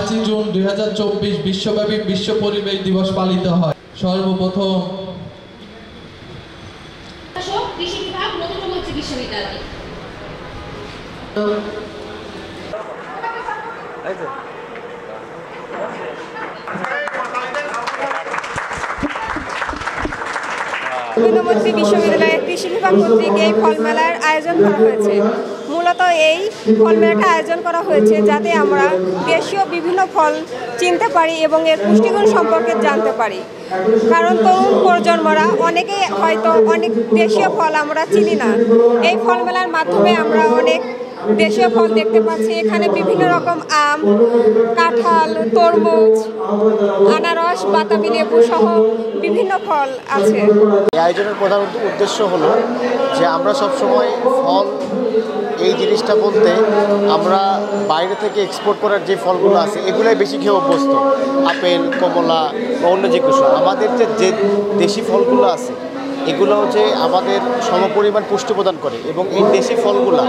5 June 2024 বিশ্বব্যাপী বিশ্ব পরিবেশ দিবস পালিত হয়। সর্বপ্রথম কৃষি বিভাগ নতুন বিশ্ববিদ্যালয়। রবীন্দ্রমন্ত্রী বিশ্ববিদ্যালয়ের কৃষি বিভাগ কর্তৃক এই ফল মেলার আয়োজন করা হয়েছে। মূলত এই ফল মেলাটা আয়োজন করা হয়েছে যাতে আমরা দেশীয় বিভিন্ন ফল চিনতে পারি এবং এর পুষ্টিগুণ সম্পর্কে জানতে পারি। কারণ তরুণ প্রজন্মরা অনেকেই হয়তো অনেক দেশীয় ফল আমরা চিনি না। এই ফল মেলার মাধ্যমে আমরা অনেক দেশীয় ফল দেখতে পাচ্ছি। এখানে বিভিন্ন রকম আম, কাঁঠাল, তরমুজ, আনারস, বাতাবি লেবু সহ বিভিন্ন ফল আছে। এই আয়োজনের প্রধান উদ্দেশ্য হলো যে আমরা সবসময় ফল এই জিনিসটা বলতে আমরা বাইরে থেকে এক্সপোর্ট করার যে ফলগুলো আছে এগুলোই বেশি খেয়ে অভ্যস্ত, আপেল, কমলা বা অন্য যে কিছু। আমাদের যে দেশি ফলগুলো আছে এগুলো হচ্ছে আমাদের সমপরিমাণ পুষ্টি প্রদান করে এবং এই দেশি ফলগুলো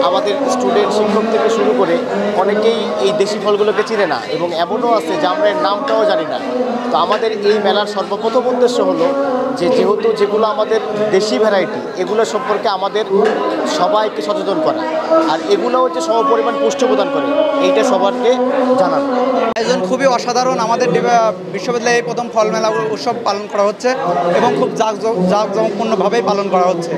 আমাদের স্টুডেন্ট, শিক্ষক থেকে শুরু করে অনেকেই এই দেশি ফলগুলোকে চিনে না এবং এমনও আছে যে আমরা এর নামটাও জানি না। তো আমাদের এই মেলার সর্বপ্রথম উদ্দেশ্য হলো যেহেতু যেগুলো আমাদের দেশি ভ্যারাইটি এগুলো সম্পর্কে আমাদের সবাইকে সচেতন করা, আর এগুলো হচ্ছে সমপরিমাণ পুষ্টি প্রদান করে এইটা সবাইকে জানানো। আয়োজন খুবই অসাধারণ। আমাদের বিশ্ববিদ্যালয়ে এই প্রথম ফল মেলা উৎসব পালন করা হচ্ছে এবং খুব জাঁকজমকপূর্ণভাবেই পালন করা হচ্ছে।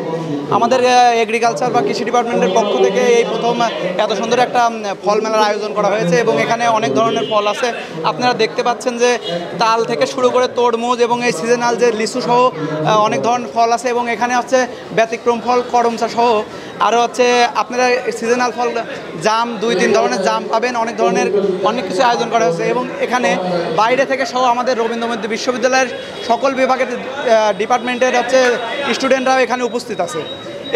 আমাদের এগ্রিকালচার বা কৃষি ডিপার্টমেন্টের পক্ষ থেকে এই প্রথম এত সুন্দর একটা ফল মেলার আয়োজন করা হয়েছে এবং এখানে অনেক ধরনের ফল আছে। আপনারা দেখতে পাচ্ছেন যে তাল থেকে শুরু করে তরমুজ এবং এই সিজনাল যে লিচু সহ অনেক ধরনের ফল আছে এবং এখানে হচ্ছে ব্যতিক্রম ফল করমচা সহ আরও হচ্ছে আপনারা সিজনাল ফল জাম, 2-3 ধরনের জাম পাবেন। অনেক কিছু আয়োজন করা হয়েছে এবং এখানে বাইরে থেকে সহ আমাদের রবীন্দ্রমন্ত্রী বিশ্ববিদ্যালয়ের সকল বিভাগের ডিপার্টমেন্টের হচ্ছে স্টুডেন্টরাও এখানে উপস্থিত আছে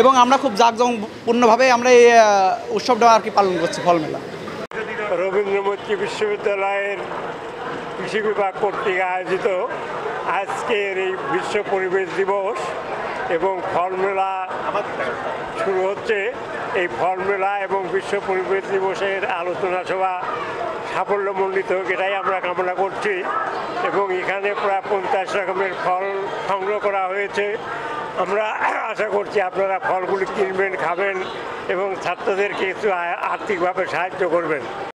এবং আমরা খুব জাঁকজমকপূর্ণভাবে আমরা এই উৎসবটা আর কি পালন করছি ফল মেলা। রবীন্দ্রমন্ত্রী বিশ্ববিদ্যালয়ের কৃষি বিভাগ কর্তৃক আয়োজিত আজকের এই বিশ্ব পরিবেশ দিবস এবং ফল মেলা শুরু হচ্ছে। এই ফল মেলা এবং বিশ্ব পরিবেশ দিবসের আলোচনা সভা সাফল্যমণ্ডিত হোক এটাই আমরা কামনা করছি এবং এখানে প্রায় 50 রকমের ফল সংগ্রহ করা হয়েছে। আমরা আশা করছি আপনারা ফলগুলি কিনবেন, খাবেন এবং ছাত্রদেরকে কিছু আর্থিকভাবে সাহায্য করবেন।